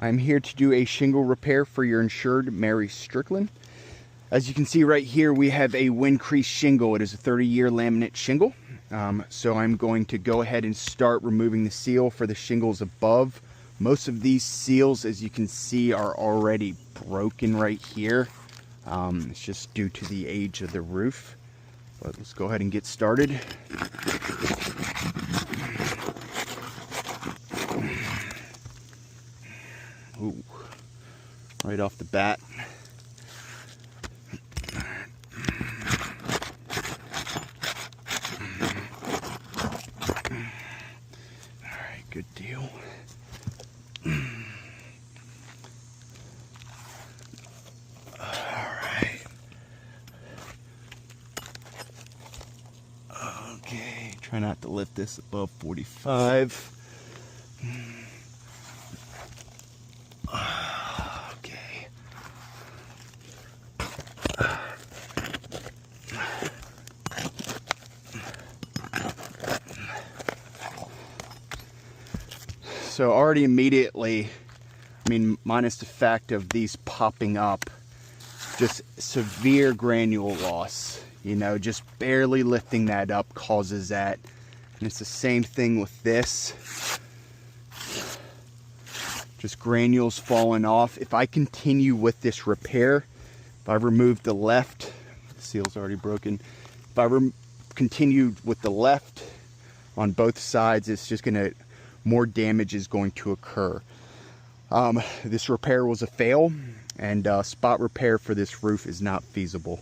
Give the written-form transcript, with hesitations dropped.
I'm here to do a shingle repair for your insured Mary Strickland. As you can see right here, we have a wind crease shingle. It is a 30-year laminate shingle. So I'm going to go ahead and start removing the seal for the shingles above. Most of these seals, as you can see, are already broken right here. It's just due to the age of the roof. But let's go ahead and get started. Ooh, right off the bat. Alright, good deal. Alright. Okay, try not to lift this above 45. Okay. So already immediately, minus the fact of these popping up, just severe granule loss. Just barely lifting that up causes that. And it's the same thing with this. Just granules falling off. If I continue with this repair, if I remove the left, the seal's already broken. If I continue with the left on both sides, it's just gonna, more damage is going to occur. This repair was a fail, and spot repair for this roof is not feasible.